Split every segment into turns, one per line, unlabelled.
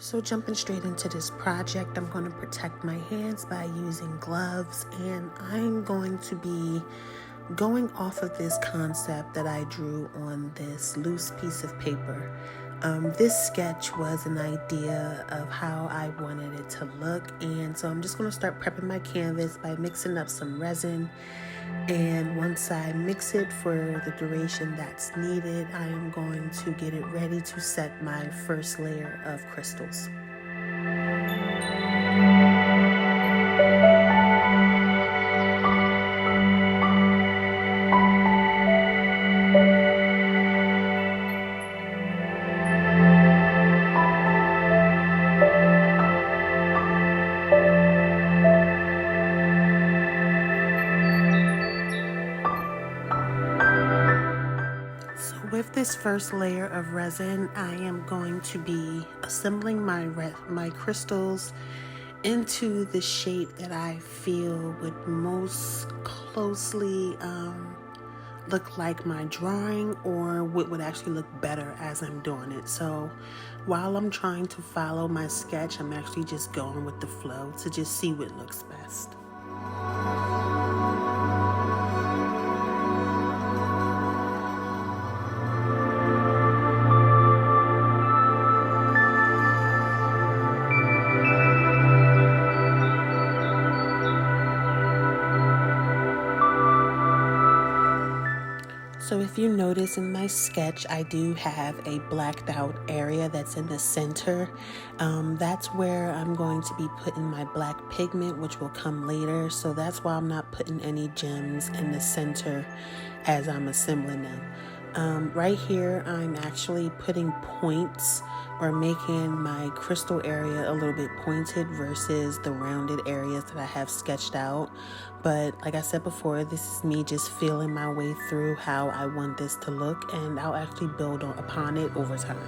So jumping straight into this project, I'm going to protect my hands by using gloves, and I'm going to be going off of this concept that I drew on this loose piece of paper. This sketch was an idea of how I wanted it to look, and so I'm just going to start prepping my canvas by mixing up some resin. And once I mix it for the duration that's needed, I am going to get it ready to set my first layer of crystals. With this first layer of resin, I am going to be assembling my crystals into the shape that I feel would most closely look like my drawing, or what would actually look better as I'm doing it. So while I'm trying to follow my sketch, I'm actually just going with the flow to just see what looks best. So if you notice in my sketch, I do have a blacked out area that's in the center. That's where I'm going to be putting my black pigment, which will come later. So that's why I'm not putting any gems in the center as I'm assembling them. Right here, I'm actually putting points or making my crystal area a little bit pointed versus the rounded areas that I have sketched out. But like I said before, this is me just feeling my way through how I want this to look, and I'll actually build upon it over time.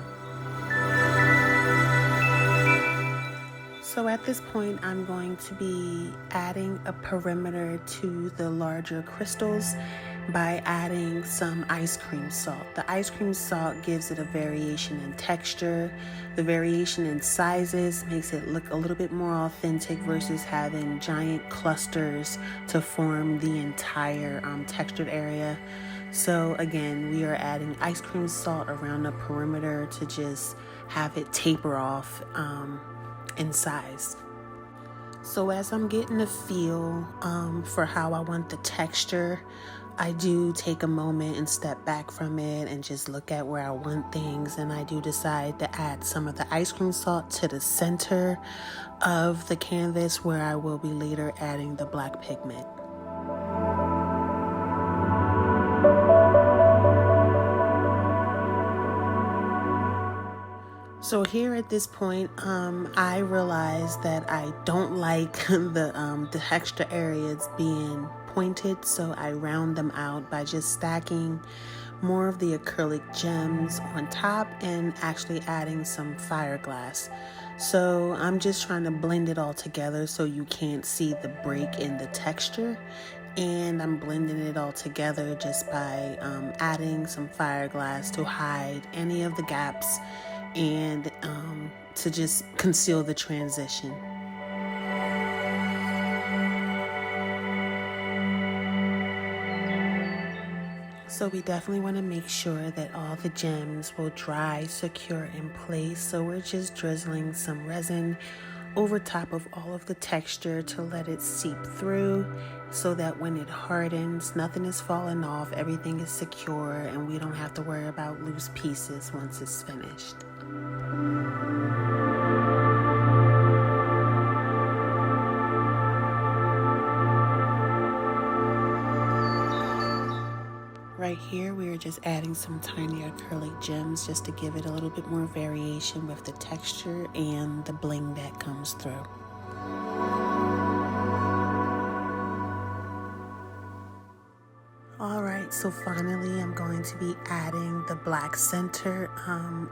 So at this point, I'm going to be adding a perimeter to the larger crystals by adding some ice cream salt. The ice cream salt gives it a variation in texture. The variation in sizes makes it look a little bit more authentic versus having giant clusters to form the entire textured area. So again, we are adding ice cream salt around the perimeter to just have it taper off in size. So as I'm getting a feel for how I want the texture, I do take a moment and step back from it and just look at where I want things, and I do decide to add some of the ice cream salt to the center of the canvas where I will be later adding the black pigment. So here at this point, I realize that I don't like the extra areas being pointed, so I round them out by just stacking more of the acrylic gems on top and actually adding some fiberglass. So I'm just trying to blend it all together so you can't see the break in the texture. And I'm blending it all together just by adding some fiberglass to hide any of the gaps and to just conceal the transition. So we definitely want to make sure that all the gems will dry secure in place. So we're just drizzling some resin over top of all of the texture to let it seep through, so that when it hardens, nothing is falling off, everything is secure, and we don't have to worry about loose pieces once it's finished. Right here, we are just adding some tiny acrylic gems just to give it a little bit more variation with the texture and the bling that comes through. Alright, so finally I'm going to be adding the black center.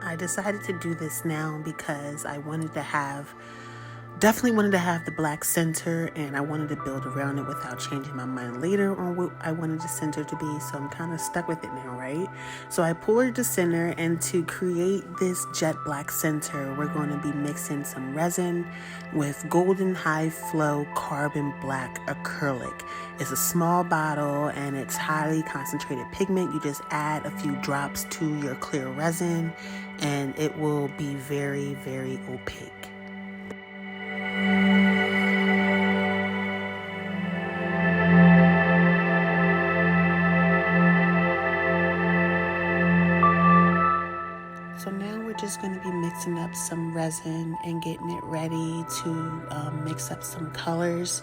I decided to do this now because I wanted to have definitely wanted to have the black center, and I wanted to build around it without changing my mind later on what I wanted the center to be, so I'm kind of stuck with it now, right? So I poured the center, and to create this jet black center, we're going to be mixing some resin with golden high flow carbon black acrylic. It's a small bottle and it's highly concentrated pigment. You just add a few drops to your clear resin and it will be very, very opaque. So now we're just going to be mixing up some resin and getting it ready to mix up some colors.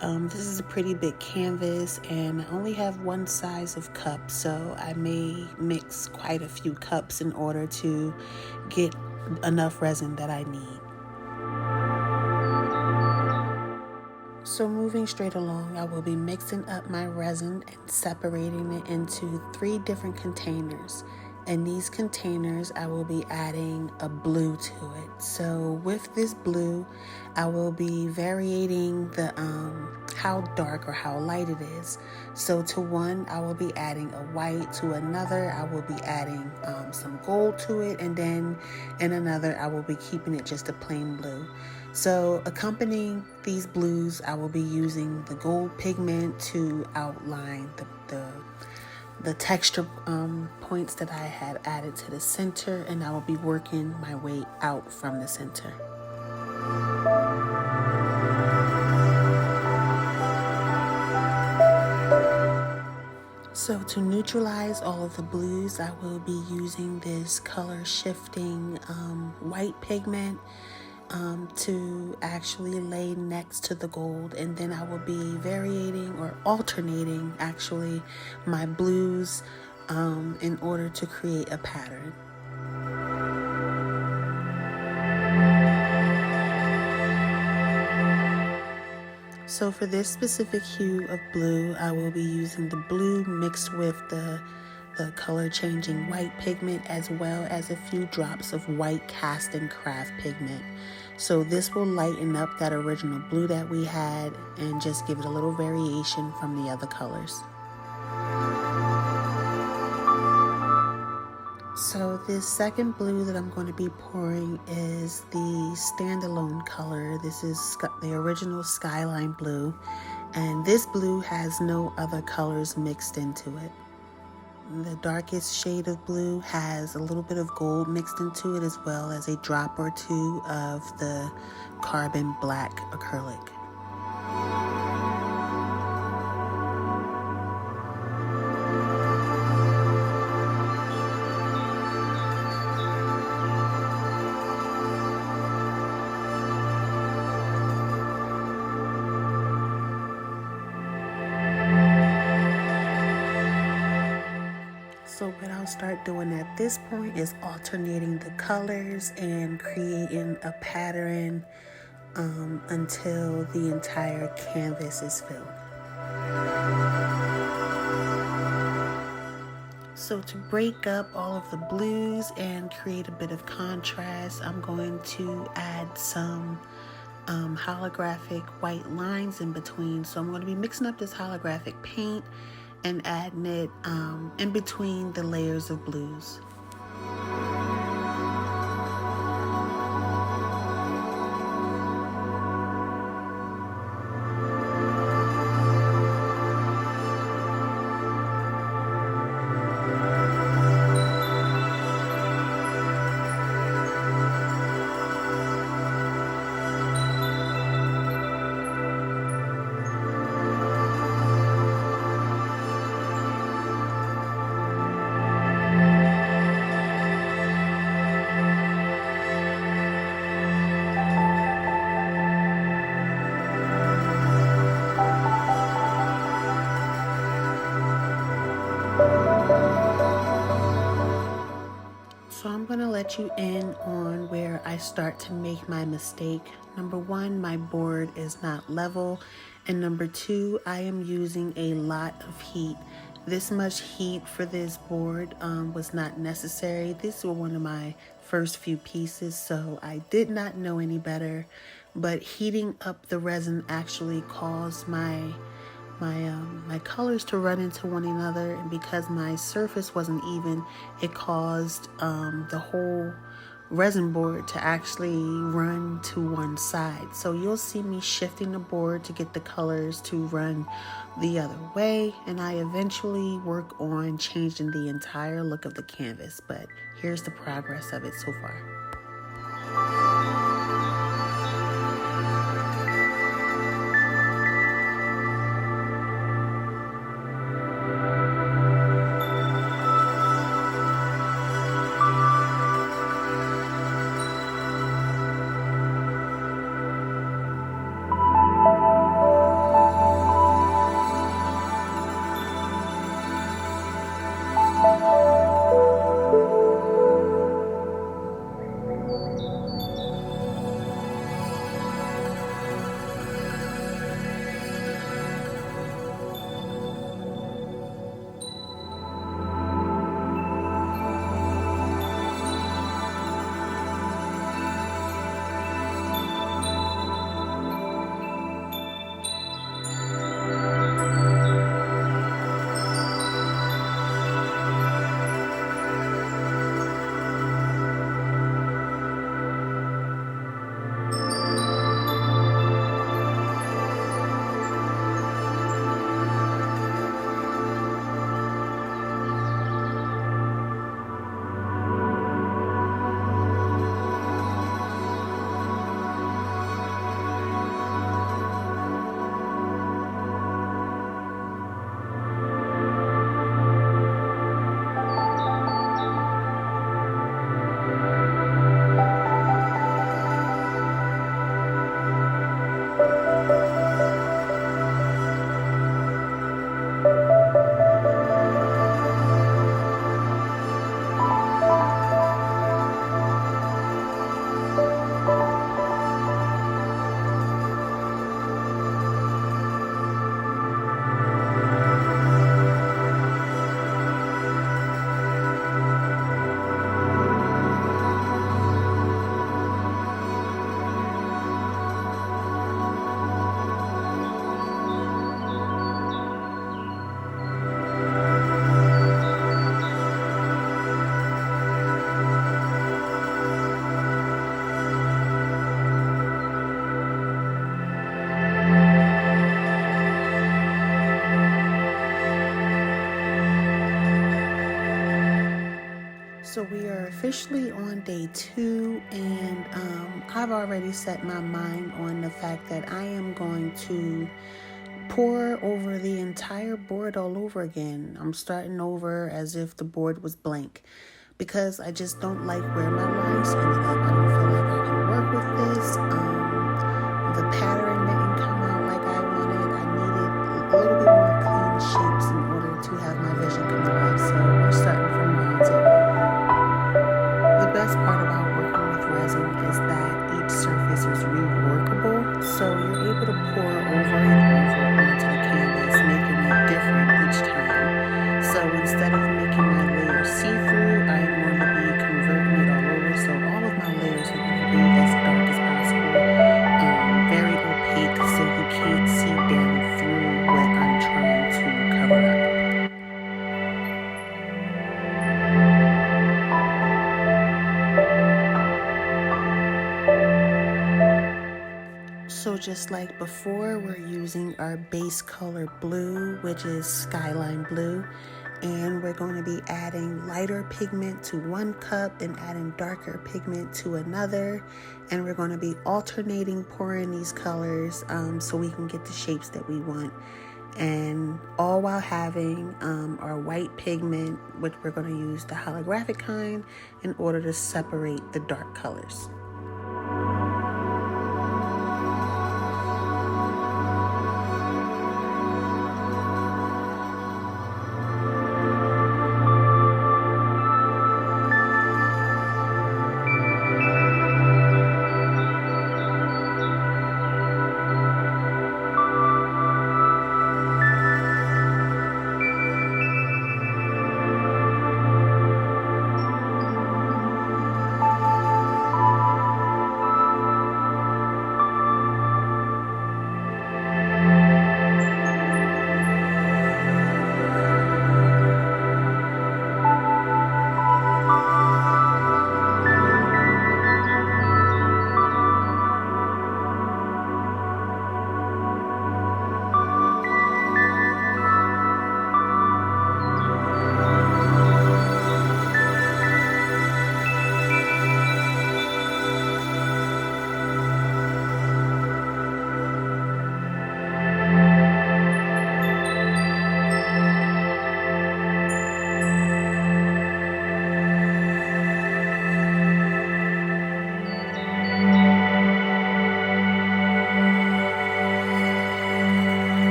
This is a pretty big canvas and I only have one size of cup, so I may mix quite a few cups in order to get enough resin that I need. So moving straight along, I will be mixing up my resin and separating it into 3 different containers. In these containers, I will be adding a blue to it. So with this blue, I will be varying the how dark or how light it is. So to one, I will be adding a white. To another, I will be adding some gold to it. And then in another, I will be keeping it just a plain blue. So accompanying these blues, I will be using the gold pigment to outline the texture points that I had added to the center, and I will be working my way out from the center. So to neutralize all of the blues, I will be using this color shifting white pigment to actually lay next to the gold, and then I will be varying or alternating actually my blues in order to create a pattern. So for this specific hue of blue, I will be using the blue mixed with the color changing white pigment, as well as a few drops of white cast and craft pigment. So this will lighten up that original blue that we had and just give it a little variation from the other colors. So this second blue that I'm going to be pouring is the standalone color. This is the original Skyline blue, and this blue has no other colors mixed into it. The darkest shade of blue has a little bit of gold mixed into it, as well as a drop or two of the carbon black acrylic. So what I'll start doing at this point is alternating the colors and creating a pattern until the entire canvas is filled. So to break up all of the blues and create a bit of contrast, I'm going to add some holographic white lines in between. So I'm going to be mixing up this holographic paint and adding it in between the layers of blues. So I'm going to let you in on where I start to make my mistake. Number 1, my board is not level. And number 2, I am using a lot of heat. This much heat for this board was not necessary. These were one of my first few pieces, so I did not know any better but heating up the resin actually caused my colors to run into one another, and because my surface wasn't even, it caused the whole resin board to actually run to one side. So you'll see me shifting the board to get the colors to run the other way, and I eventually work on changing the entire look of the canvas, but here's the progress of it so far. So we are officially on day 2, and I've already set my mind on the fact that I am going to pour over the entire board all over again. I'm starting over as if the board was blank, because I just don't like where my lines ended up. I don't feel like I can work with this. The pattern didn't come out like I wanted. I needed a little bit more clean shapes in order to have my vision come to life. So we're starting from ground zero. The best part about working with resin is that each surface is reworkable, so you're able to pour over and over onto the canvas, making it different each time. So instead of making my layer see-through, I'm going to be converting it all over, so all of my layers are going to be as dark as possible, very opaque, so you can't see down through what I'm trying to cover up. So just like before, we're using our base color blue, which is skyline blue, and we're going to be adding lighter pigment to one cup and adding darker pigment to another, and we're going to be alternating pouring these colors so we can get the shapes that we want, and all while having our white pigment, which we're going to use the holographic kind in order to separate the dark colors.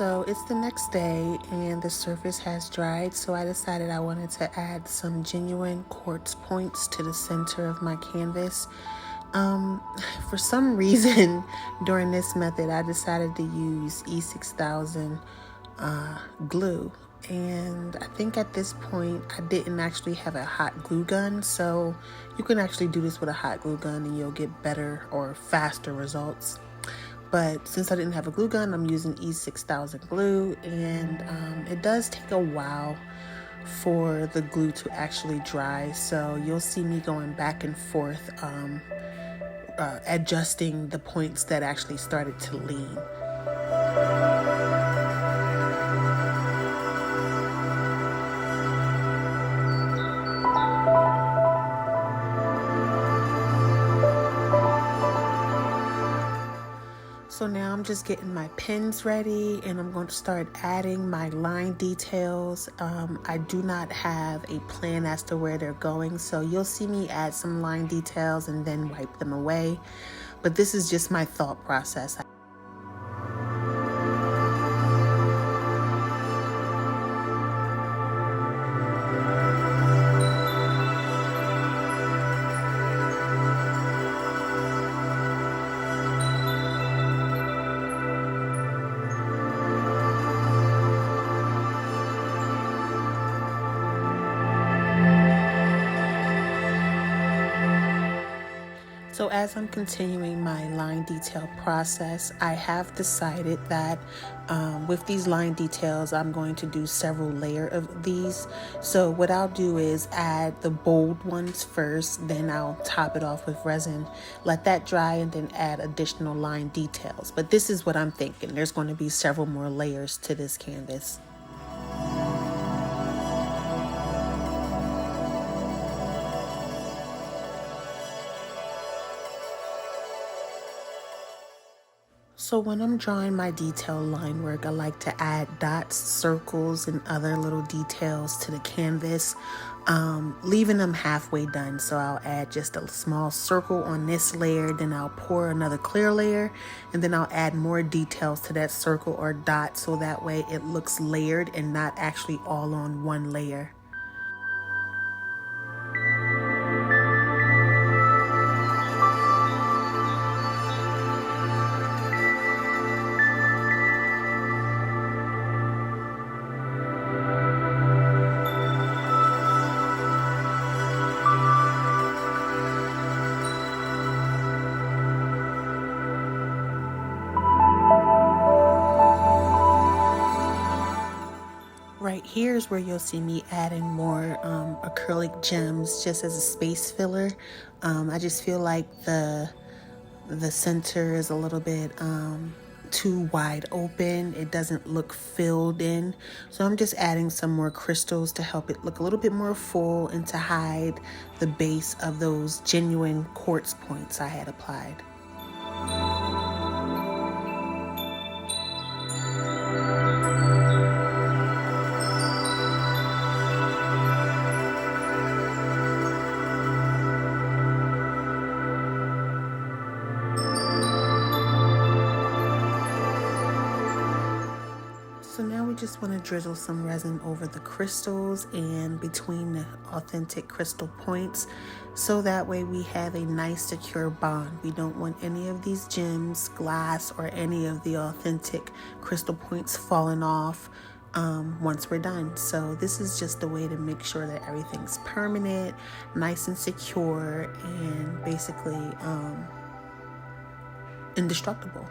So it's the next day and the surface has dried, so I decided I wanted to add some genuine quartz points to the center of my canvas. For some reason during this method I decided to use E6000 glue, and I think at this point I didn't actually have a hot glue gun, so you can actually do this with a hot glue gun and you'll get better or faster results. But since I didn't have a glue gun, I'm using E6000 glue, and it does take a while for the glue to actually dry. So you'll see me going back and forth, adjusting the points that actually started to lean. So now I'm just getting my pins ready and I'm going to start adding my line details. I do not have a plan as to where they're going, so you'll see me add some line details and then wipe them away. But this is just my thought process. So as I'm continuing my line detail process, I have decided that with these line details, I'm going to do several layers of these. So what I'll do is add the bold ones first, then I'll top it off with resin, let that dry, and then add additional line details. But this is what I'm thinking. There's going to be several more layers to this canvas. So when I'm drawing my detail line work, I like to add dots, circles, and other little details to the canvas, leaving them halfway done. So I'll add just a small circle on this layer, then I'll pour another clear layer, and then I'll add more details to that circle or dot, so that way it looks layered and not actually all on one layer. Right here is where you'll see me adding more acrylic gems just as a space filler. I just feel like the center is a little bit too wide open. It doesn't look filled in. So I'm just adding some more crystals to help it look a little bit more full and to hide the base of those genuine quartz points I had applied. So now we just want to drizzle some resin over the crystals and between the authentic crystal points, so that way we have a nice secure bond. We don't want any of these gems, glass, or any of the authentic crystal points falling off once we're done. So this is just a way to make sure that everything's permanent, nice and secure, and basically indestructible.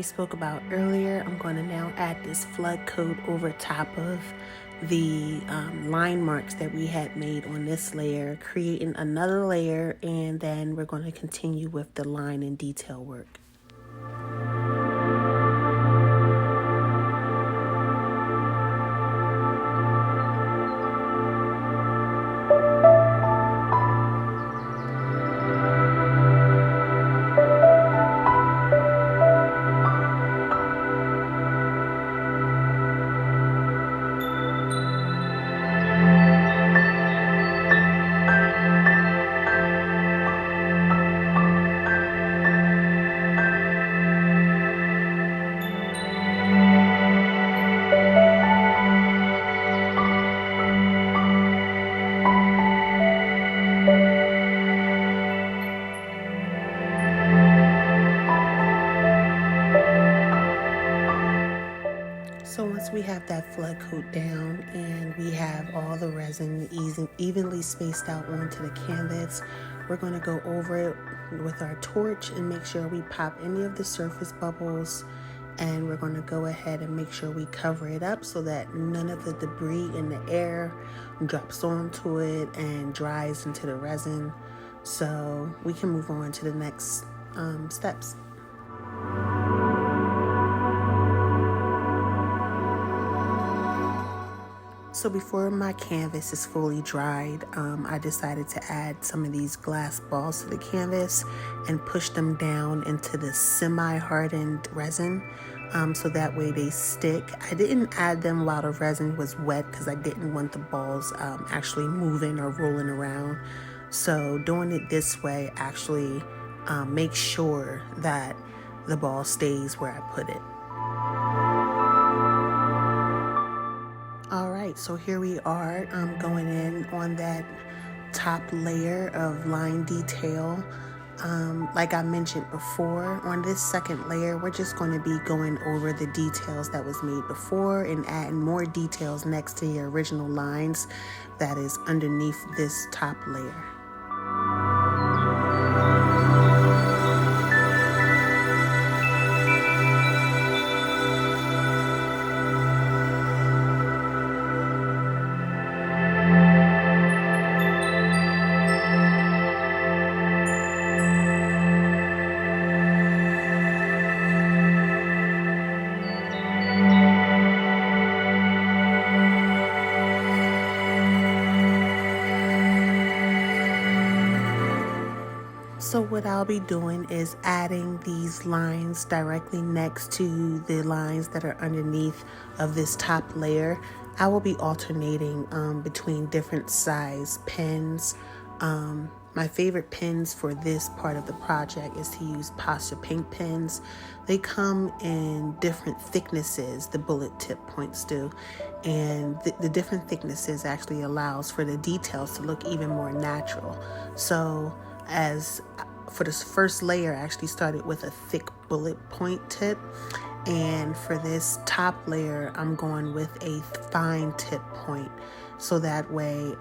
spoke about earlier, I'm going to now add this flood coat over top of the line marks that we had made on this layer, creating another layer, and then we're going to continue with the line and detail work. So once we have that flood coat down and we have all the resin evenly spaced out onto the canvas, we're going to go over it with our torch and make sure we pop any of the surface bubbles, and we're going to go ahead and make sure we cover it up so that none of the debris in the air drops onto it and dries into the resin, so we can move on to the next steps. So before my canvas is fully dried, I decided to add some of these glass balls to the canvas and push them down into the semi-hardened resin, so that way they stick. I didn't add them while the resin was wet because I didn't want the balls actually moving or rolling around. So doing it this way actually makes sure that the ball stays where I put it. Alright, so here we are going in on that top layer of line detail. Like I mentioned before, on this second layer, we're just going to be going over the details that was made before and adding more details next to the original lines that is underneath this top layer. So what I'll be doing is adding these lines directly next to the lines that are underneath of this top layer. I will be alternating between different size pens. My favorite pens for this part of the project is to use Posture Paint pens. They come in different thicknesses, the bullet tip points do, and the different thicknesses actually allows for the details to look even more natural. So as for this first layer, I actually started with a thick bullet point tip, and for this top layer I'm going with a fine tip point, so that way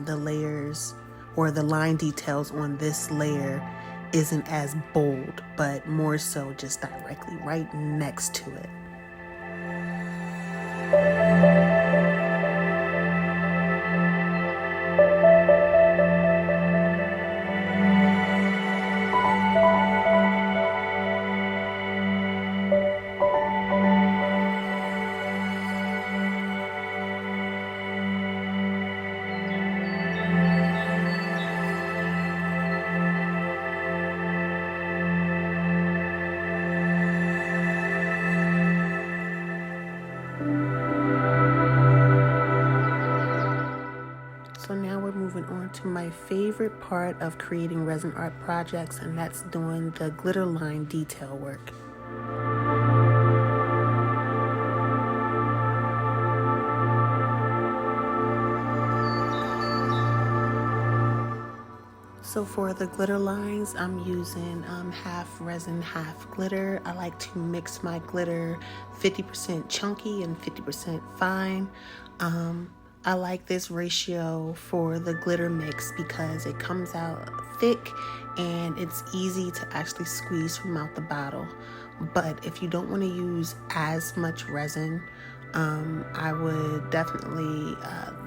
the layers or the line details on this layer isn't as bold, but more so just directly right next to it. So now we're moving on to my favorite part of creating resin art projects, and that's doing the glitter line detail work. So for the glitter lines, I'm using half resin, half glitter. I like to mix my glitter 50% chunky and 50% fine. I like this ratio for the glitter mix because it comes out thick and it's easy to actually squeeze from out the bottle. But if you don't want to use as much resin, I would definitely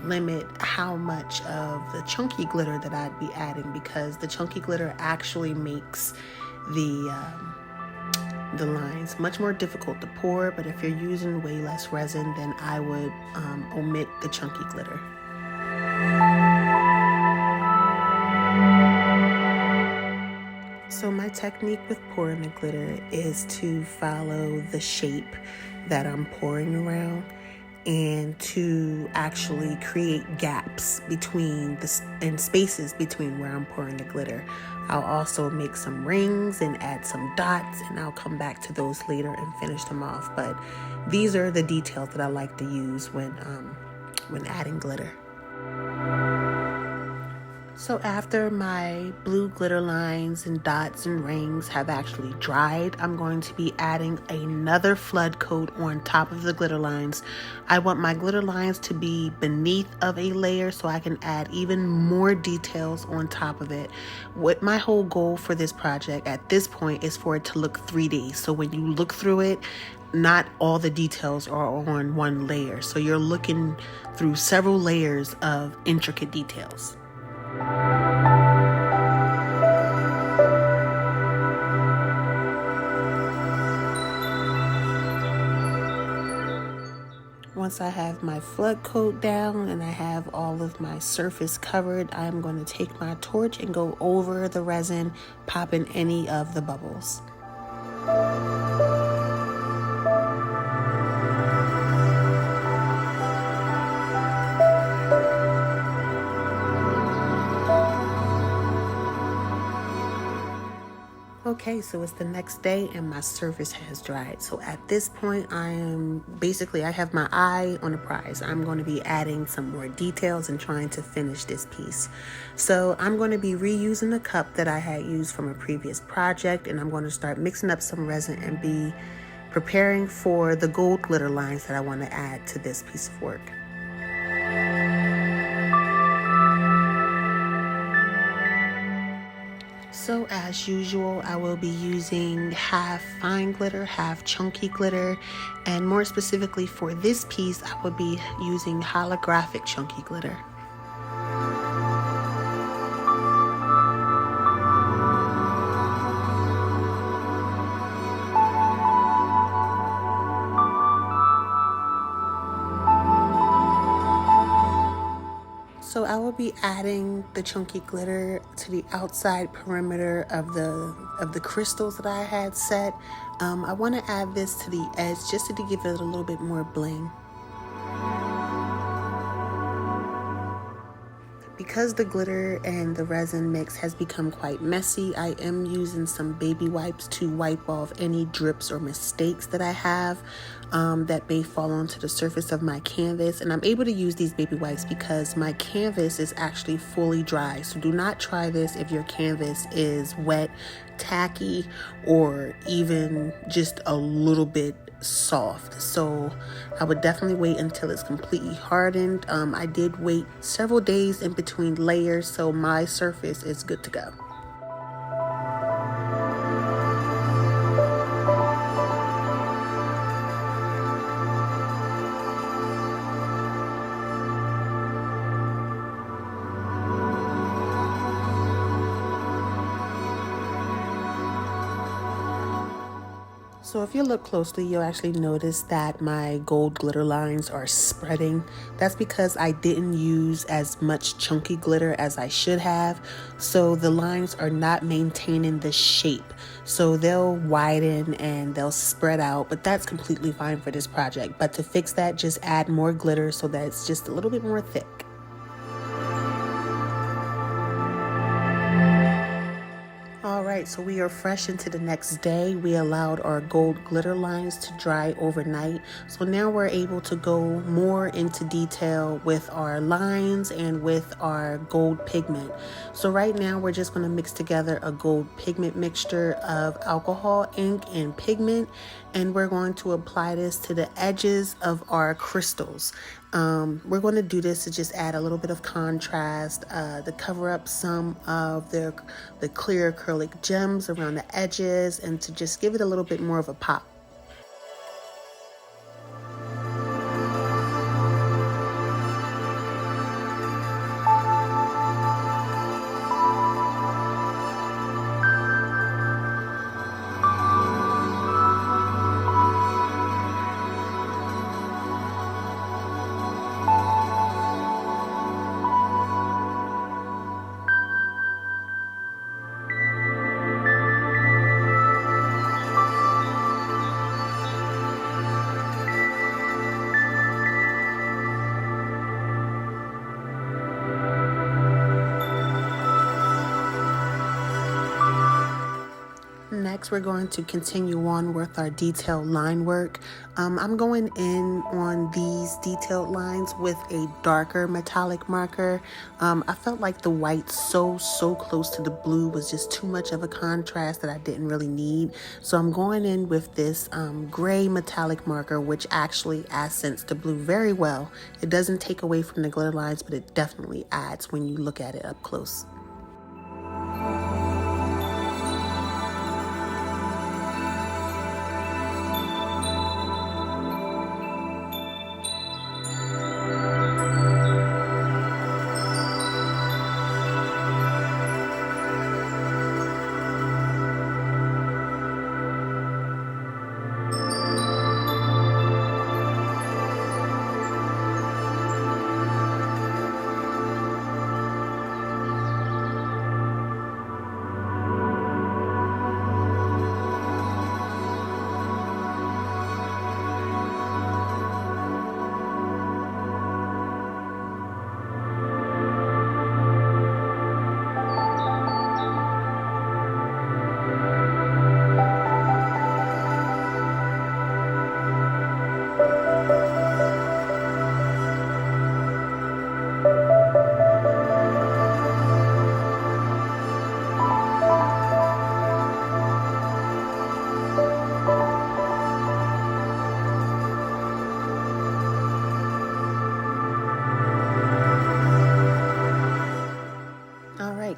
limit how much of the chunky glitter that I'd be adding, because the chunky glitter actually makes the lines much more difficult to pour. But if you're using way less resin, then I would omit the chunky glitter. So my technique with pouring the glitter is to follow the shape that I'm pouring around, and to actually create gaps between and spaces between where I'm pouring the glitter. I'll also make some rings and add some dots, and I'll come back to those later and finish them off. But these are the details that I like to use when adding glitter. So after my blue glitter lines and dots and rings have actually dried, I'm going to be adding another flood coat on top of the glitter lines. I want my glitter lines to be beneath of a layer so I can add even more details on top of it. What my whole goal for this project at this point is for it to look 3D. So when you look through it, not all the details are on one layer. So you're looking through several layers of intricate details. Once I have my flood coat down and I have all of my surface covered, I'm going to take my torch and go over the resin, popping any of the bubbles. Okay, so it's the next day and my surface has dried. So at this point, I have my eye on the prize. I'm going to be adding some more details and trying to finish this piece. So I'm going to be reusing the cup that I had used from a previous project, and I'm going to start mixing up some resin and be preparing for the gold glitter lines that I want to add to this piece of work. So as usual, I will be using half fine glitter, half chunky glitter, and more specifically for this piece, I will be using holographic chunky glitter. So I will be adding the chunky glitter to the outside perimeter of the crystals that I had set. I want to add this to the edge just to give it a little bit more bling. Because the glitter and the resin mix has become quite messy, I am using some baby wipes to wipe off any drips or mistakes that I have that may fall onto the surface of my canvas. And I'm able to use these baby wipes because my canvas is actually fully dry. So do not try this if your canvas is wet, tacky, or even just a little bit soft. So I would definitely wait until it's completely hardened. I did wait several days in between layers, so my surface is good to go. So if you look closely, you'll actually notice that my gold glitter lines are spreading. That's because I didn't use as much chunky glitter as I should have. So the lines are not maintaining the shape. So they'll widen and they'll spread out, but that's completely fine for this project. But to fix that, just add more glitter so that it's just a little bit more thick. Alright, so we are fresh into the next day. We allowed our gold glitter lines to dry overnight. So now we're able to go more into detail with our lines and with our gold pigment. So right now we're just going to mix together a gold pigment mixture of alcohol, ink, and pigment. And we're going to apply this to the edges of our crystals. We're going to do this to just add a little bit of contrast, to cover up some of the clear acrylic gems around the edges, and to just give it a little bit more of a pop. Next, we're going to continue on with our detailed line work. I'm going in on these detailed lines with a darker metallic marker. I felt like the white so close to the blue was just too much of a contrast that I didn't really need. So I'm going in with this gray metallic marker, which actually accents the blue very well. It doesn't take away from the glitter lines, but it definitely adds when you look at it up close.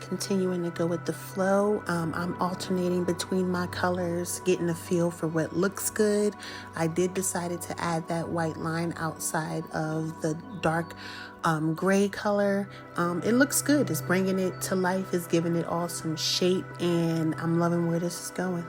Continuing to go with the flow, I'm alternating between my colors, getting a feel for what looks good. I did decided to add that white line outside of the dark gray color. It looks good. It's bringing it to life. It's giving it all some shape, and I'm loving where this is going.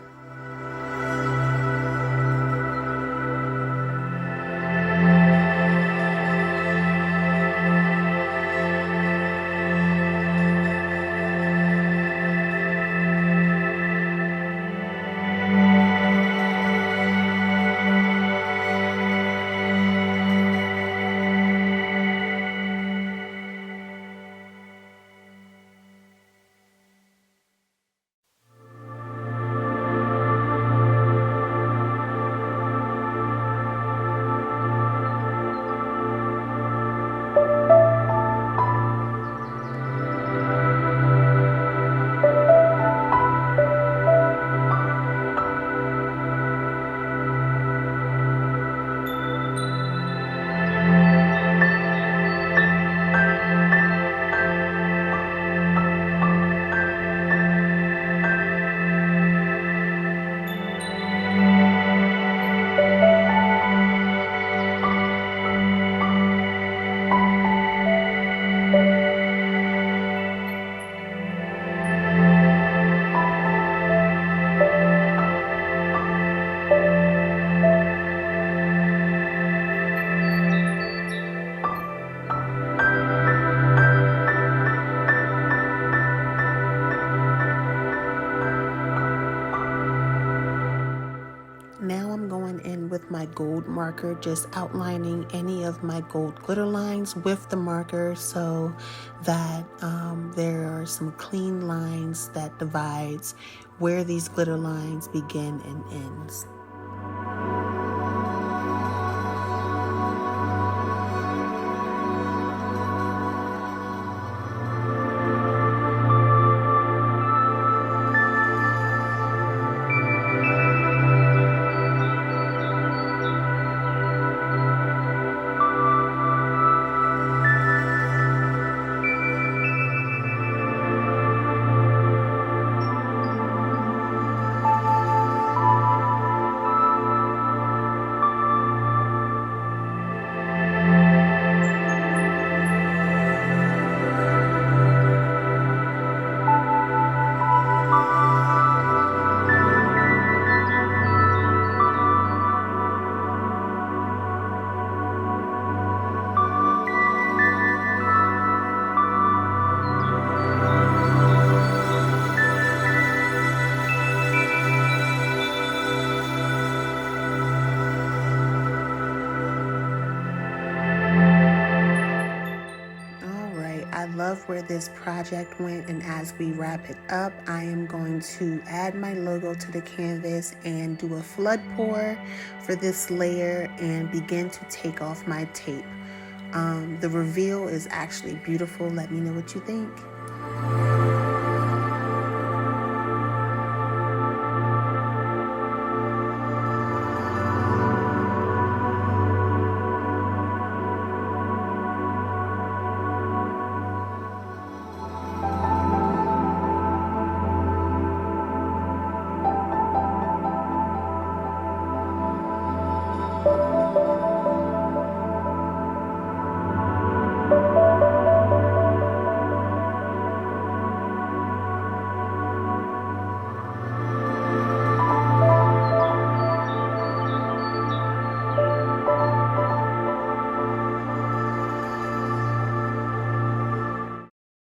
Now I'm going in with my gold marker, just outlining any of my gold glitter lines with the marker so that there are some clean lines that divides where these glitter lines begin and ends. I love where this project went, and as we wrap it up, I am going to add my logo to the canvas and do a flood pour for this layer and begin to take off my tape. The reveal is actually beautiful. Let me know what you think.